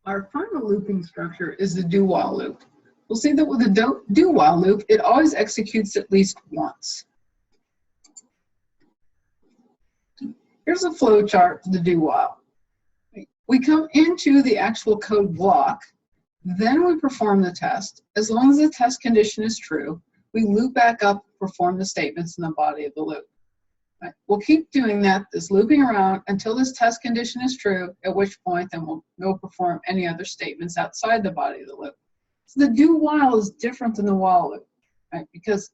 Our final looping structure is the do-while loop. We'll see that with the do-while loop, it always executes at least once. Here's a flow chart for the do-while. We come into the actual code block, then we perform the test. As long as the test condition is true, we loop back up, perform the statements in the body of the loop. Right. We'll keep doing that, this looping around until this test condition is true, at which point then we'll go perform any other statements outside the body of the loop. So the do-while is different than the while loop, right? Because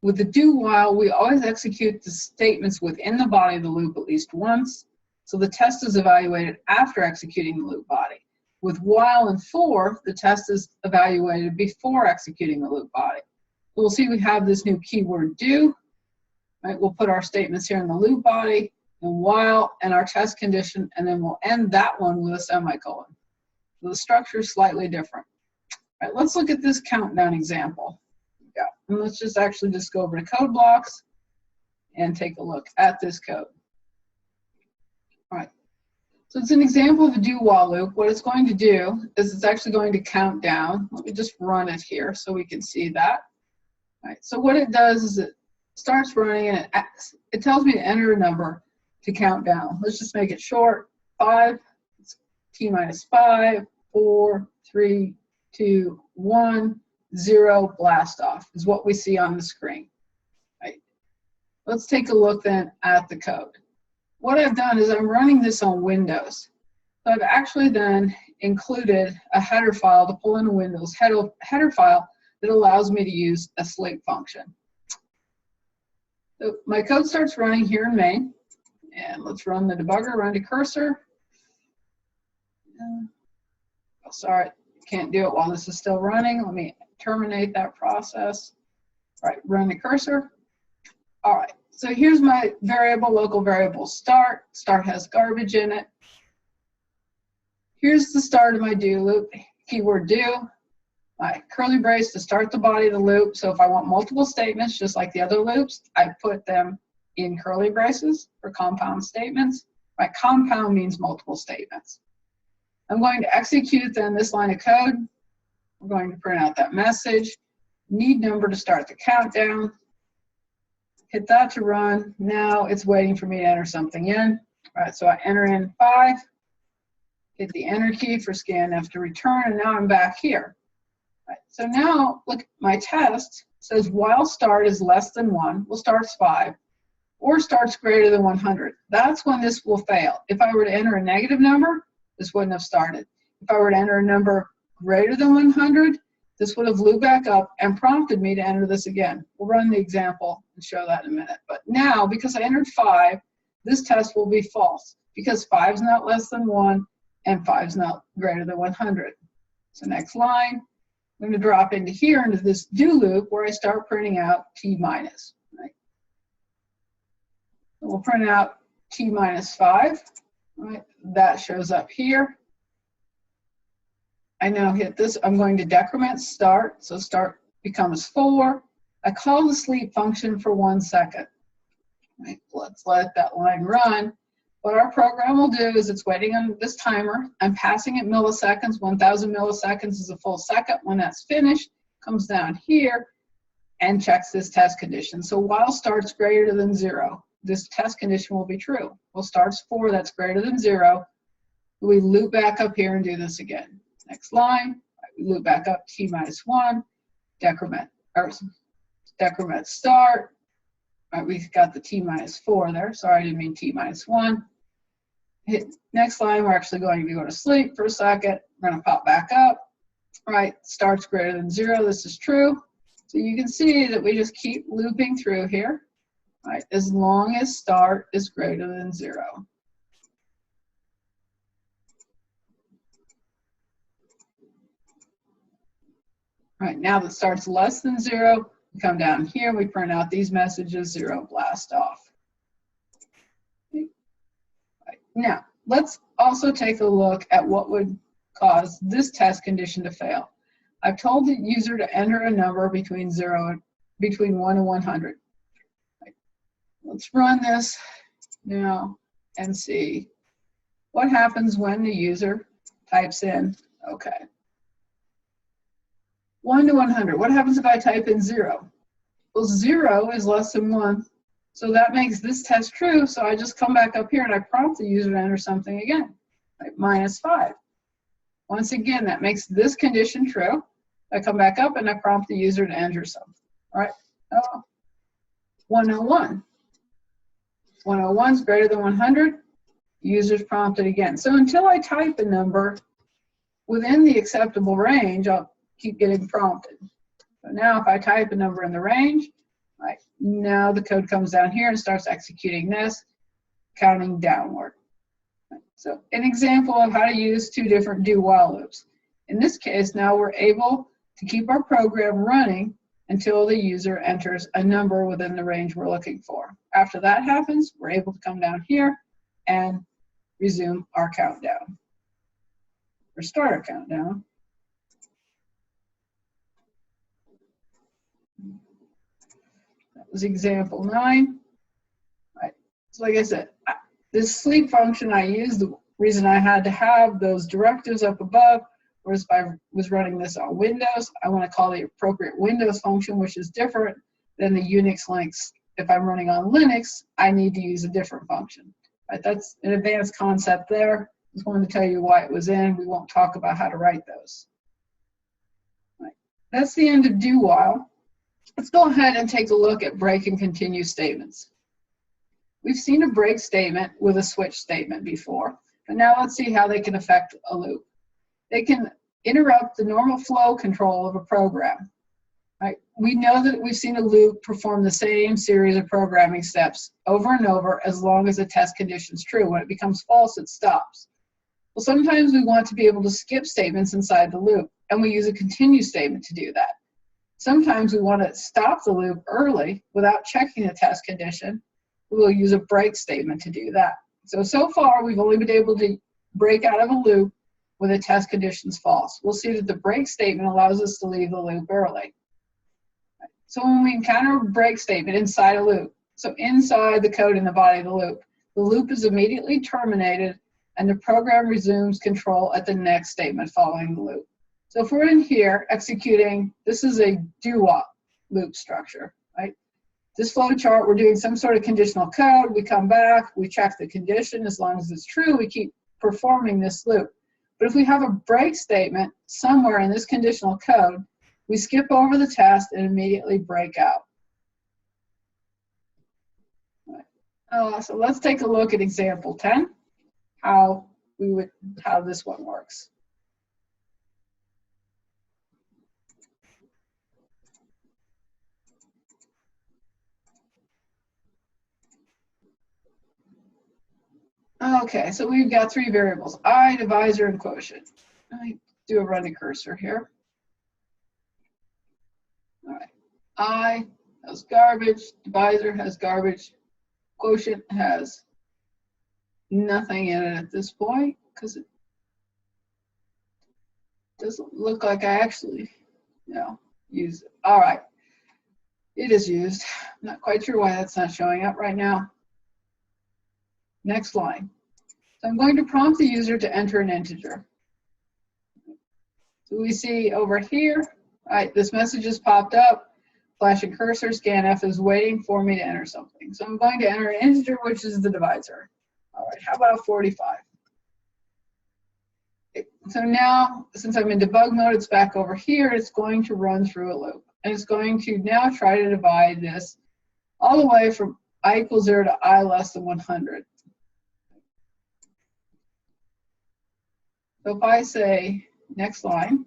with the do-while, we always execute the statements within the body of the loop at least once, so the test is evaluated after executing the loop body. With while and for, the test is evaluated before executing the loop body. So we'll see we have this new keyword do. Right, we'll put our statements here in the loop body, and while, and our test condition, and then we'll end that one with a semicolon. So the structure is slightly different. All right, let's look at this countdown example. Yeah, and let's just go over to code blocks and take a look at this code. All right, so it's an example of a do-while loop. What it's going to do is it's actually going to count down. Let me just run it here so we can see that. All right, so what it does is it starts running and it tells me to enter a number to count down. Let's just make it short. 5, T minus 5, 4, 3, 2, 1, 0, blast off is what we see on the screen. Right. Let's take a look then at the code. What I've done is I'm running this on Windows. So I've actually then included a header file to pull in a Windows header file that allows me to use a sleep function. So my code starts running here in main, and let's run the debugger, run to cursor. Oh, sorry, can't do it while this is still running. Let me terminate that process. All right, run the cursor. All right, so here's my variable, local variable start. Start has garbage in it. Here's the start of my do loop, keyword do. My curly brace to start the body of the loop. So if I want multiple statements, just like the other loops, I put them in curly braces for compound statements. My compound means multiple statements. I'm going to execute then this line of code. We're going to print out that message. Need number to start the countdown. Hit that to run. Now it's waiting for me to enter something in. All right, so I enter in 5. Hit the enter key for scanf to return, and now I'm back here. Right, so now, look, my test says while start is less than 1, well, start's 5, or start's greater than 100. That's when this will fail. If I were to enter a negative number, this wouldn't have started. If I were to enter a number greater than 100, this would have looped back up and prompted me to enter this again. We'll run the example and show that in a minute. But now, because I entered 5, this test will be false, because 5 is not less than 1, and 5 is not greater than 100. So next line. I'm going to drop into here, into this do loop, where I start printing out T minus. Right? So we'll print out T minus 5. Right? That shows up here. I now hit this. I'm going to decrement start. So start becomes 4. I call the sleep function for 1 second. Right? Let's let that line run. What our program will do is it's waiting on this timer. I'm passing it milliseconds. 1,000 milliseconds is a full second. When that's finished, comes down here and checks this test condition. So while start's greater than 0, this test condition will be true. Well, start's 4, that's greater than 0. We loop back up here and do this again. Next line, we loop back up T minus 1, decrement start. All right, we've got the T minus 4 there. Sorry, I didn't mean T minus 1. Hit next line, we're actually going to go to sleep for a second. We're going to pop back up. All right, start's greater than 0. This is true. So you can see that we just keep looping through here, right, as long as start is greater than 0. All right, now that start's less than 0, we come down here, we print out these messages, 0, blast off. Right, now, let's also take a look at what would cause this test condition to fail. I've told the user to enter a number between 1 and 100. Right. Let's run this now and see what happens when the user types in, okay. 1 to 100, what happens if I type in 0? Well, 0 is less than 1, so that makes this test true, so I just come back up here and I prompt the user to enter something again, like -5. Once again, that makes this condition true. I come back up and I prompt the user to enter something. All right, 101. 101 is greater than 100. User's prompted again. So until I type a number within the acceptable range, I'll keep getting prompted. So now if I type a number in the range, right, now the code comes down here and starts executing this, counting downward. So an example of how to use two different do-while loops. In this case, now we're able to keep our program running until the user enters a number within the range we're looking for. After that happens, we're able to come down here and resume our countdown, or start our countdown. That was example 9. Right. So like I said, this sleep function I used, the reason I had to have those directives up above was if I was running this on Windows, I want to call the appropriate Windows function, which is different than the Unix links. If I'm running on Linux, I need to use a different function. Right? That's an advanced concept there. Just wanted to tell you why it was in. We won't talk about how to write those. Right. That's the end of do while. Let's go ahead and take a look at break and continue statements. We've seen a break statement with a switch statement before, but now let's see how they can affect a loop. They can interrupt the normal flow control of a program. Right? We know that we've seen a loop perform the same series of programming steps over and over as long as the test condition is true. When it becomes false, it stops. Well, sometimes we want to be able to skip statements inside the loop, and we use a continue statement to do that. Sometimes we want to stop the loop early without checking the test condition. We'll use a break statement to do that. So far, we've only been able to break out of a loop when the test condition's false. We'll see that the break statement allows us to leave the loop early. So when we encounter a break statement inside a loop, so inside the code in the body of the loop is immediately terminated and the program resumes control at the next statement following the loop. So if we're in here executing, this is a do-while loop structure, right? This flow chart, we're doing some sort of conditional code, we come back, we check the condition, as long as it's true, we keep performing this loop. But if we have a break statement somewhere in this conditional code, we skip over the test and immediately break out. Right. So let's take a look at example 10, how this one works. Okay, so we've got three variables, I, divisor, and quotient. Let me do a running cursor here. All right, I has garbage, divisor has garbage, quotient has nothing in it at this point because it doesn't look like I actually, use it. All right, it is used. I'm not quite sure why that's not showing up right now. Next line. So I'm going to prompt the user to enter an integer. So we see over here, right, this message has popped up, flashing cursor, scanf is waiting for me to enter something. So I'm going to enter an integer, which is the divisor. All right, how about 45? So now, since I'm in debug mode, it's back over here, it's going to run through a loop. And it's going to now try to divide this all the way from I equals 0 to I less than 100. So if I say, next line,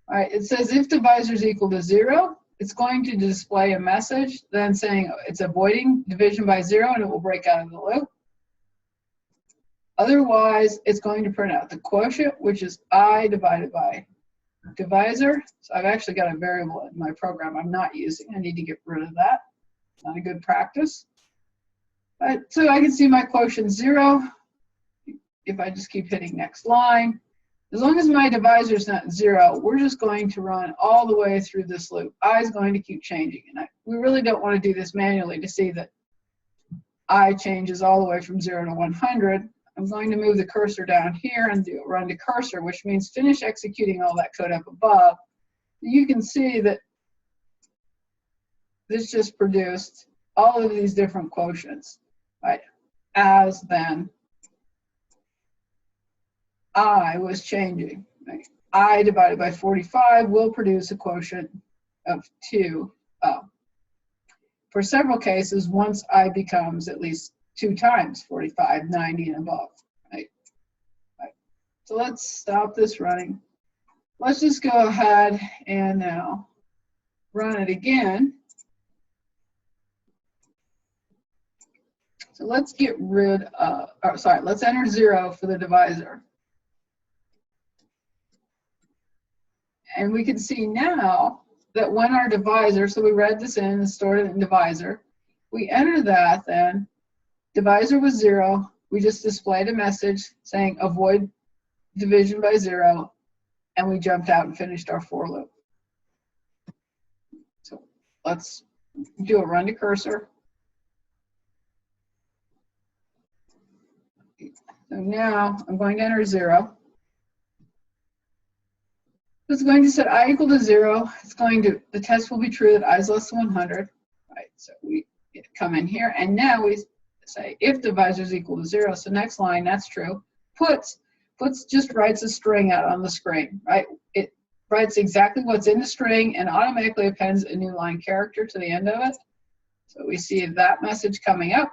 all right, it says if divisor is equal to 0, it's going to display a message then saying it's avoiding division by 0 and it will break out of the loop. Otherwise, it's going to print out the quotient, which is I divided by divisor. So I've actually got a variable in my program I'm not using. I need to get rid of that. It's not a good practice. But, so I can see my quotient 0. If I just keep hitting next line, as long as my divisor is not 0, we're just going to run all the way through this loop. I is going to keep changing. And we really don't want to do this manually to see that I changes all the way from 0 to 100. I'm going to move the cursor down here and do run to cursor, which means finish executing all that code up above. You can see that this just produced all of these different quotients, right? As then I was changing. Right? I divided by 45 will produce a quotient of 2. For several cases, once I becomes at least 2 times 45, 90 and above. Right? Right. So let's stop this running. Let's just go ahead and now run it again. So let's get rid of, let's enter 0 for the divisor. And we can see now that when our divisor, so we read this in and stored it in divisor, we enter that then, divisor was 0, we just displayed a message saying avoid division by 0, and we jumped out and finished our for loop. So let's do a run to cursor. So now I'm going to enter 0. It's going to set I equal to 0. It's going to, the test will be true that I is less than 100. Right, so we come in here, and now we say if divisor is equal to 0. So next line, that's true. Puts just writes a string out on the screen, right? It writes exactly what's in the string and automatically appends a new line character to the end of it. So we see that message coming up.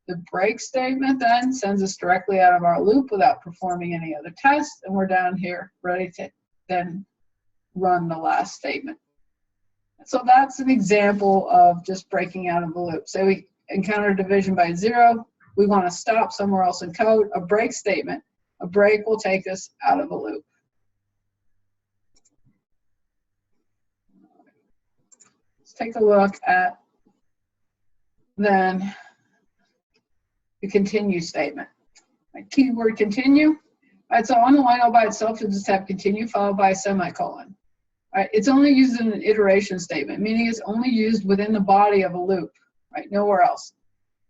The break statement then sends us directly out of our loop without performing any other test, and we're down here ready to then run the last statement. So that's an example of just breaking out of the loop. Say we encounter division by 0, we want to stop somewhere else in code, a break statement. A break will take us out of a loop. Let's take a look at then the continue statement. Keyword continue. Right, so on the line all by itself, you'll just have continue followed by a semicolon. Right, it's only used in an iteration statement, meaning it's only used within the body of a loop, right, nowhere else.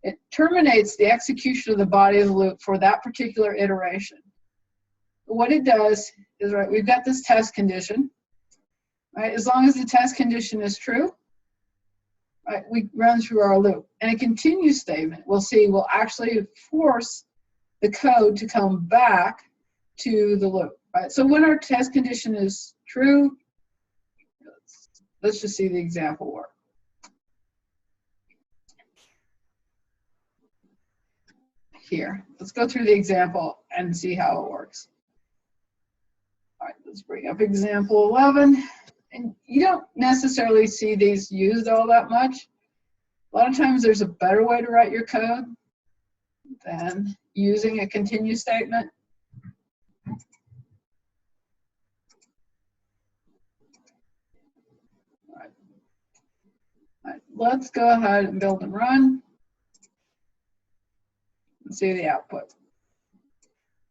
It terminates the execution of the body of the loop for that particular iteration. What it does is, right, we've got this test condition, right, as long as the test condition is true, right, we run through our loop. And a continue statement, we'll see, will actually force the code to come back to the loop, right? So when our test condition is true, let's just see the example work. Here, let's go through the example and see how it works. All right, let's bring up example 11. And you don't necessarily see these used all that much. A lot of times there's a better way to write your code than using a continue statement. All right, let's go ahead and build and run and see the output.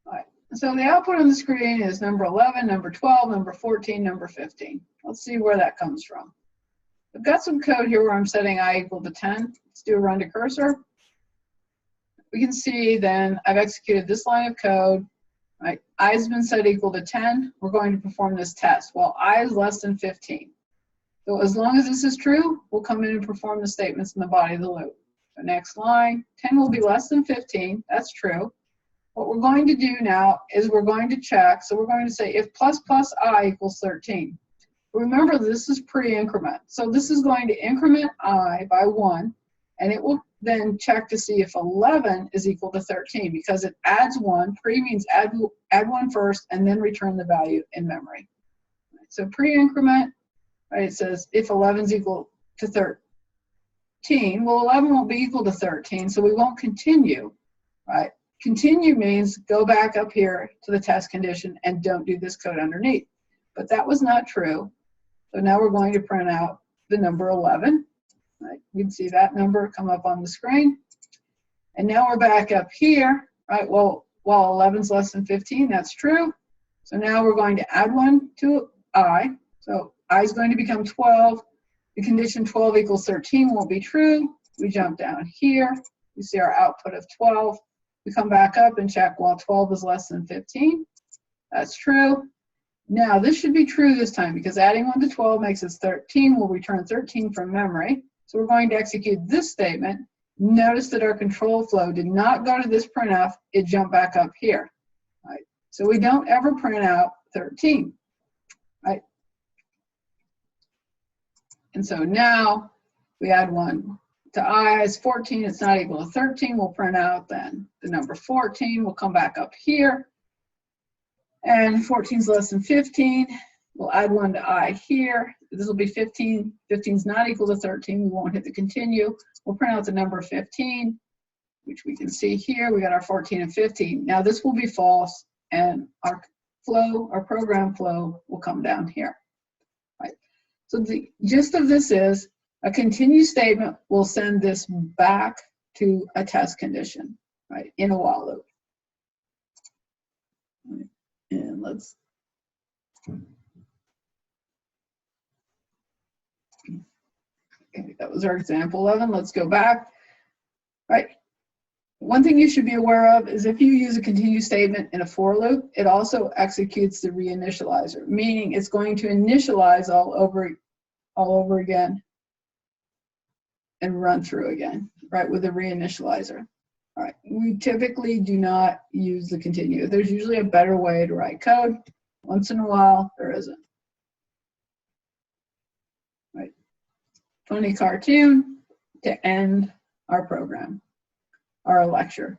All right, so the output on the screen is number 11, number 12, number 14, number 15. Let's see where that comes from. I've got some code here where I'm setting I equal to 10. Let's do a run to cursor. We can see then I've executed this line of code. Right? I has been set equal to 10. We're going to perform this test. Well, I is less than 15. So as long as this is true, we'll come in and perform the statements in the body of the loop. So next line, 10 will be less than 15. That's true. What we're going to do now is we're going to check. So we're going to say if plus plus I equals 13. Remember, this is pre-increment. So this is going to increment I by 1, and it will then check to see if 11 is equal to 13 because it adds 1. Pre means add 1 first and then return the value in memory. So pre-increment, right, it says if 11 is equal to 13. Well, 11 won't be equal to 13, so we won't continue, right? Continue means go back up here to the test condition and don't do this code underneath. But that was not true. So now we're going to print out the number 11. Right? You can see that number come up on the screen. And now we're back up here, right? Well, while 11 is less than 15, that's true. So now we're going to add 1 to I. So I is going to become 12. The condition 12 equals 13 won't be true. We jump down here. We see our output of 12. We come back up and check while 12 is less than 15. That's true. Now, this should be true this time because adding 1 to 12 makes us 13. We'll return 13 from memory. So we're going to execute this statement. Notice that our control flow did not go to this printf. It jumped back up here. Right? So we don't ever print out 13. Right? And so now we add 1 to I is 14. It's not equal to 13. We'll print out then the number 14. We'll come back up here. And 14 is less than 15. We'll add 1 to I here. This will be 15. 15 is not equal to 13. We won't hit the continue. We'll print out the number 15, which we can see here. We got our 14 and 15. Now this will be false, and our flow, our program flow, will come down here. Right. So the gist of this is a continue statement will send this back to a test condition, right, in a while loop. Right. And let's okay, that was our example 11. Let's go back. Right. One thing you should be aware of is if you use a continue statement in a for loop, it also executes the reinitializer, meaning it's going to initialize all over again and run through again, right, with a reinitializer. All right, we typically do not use the continue. There's usually a better way to write code. Once in a while, there isn't. Right. Funny cartoon to end our program, our lecture.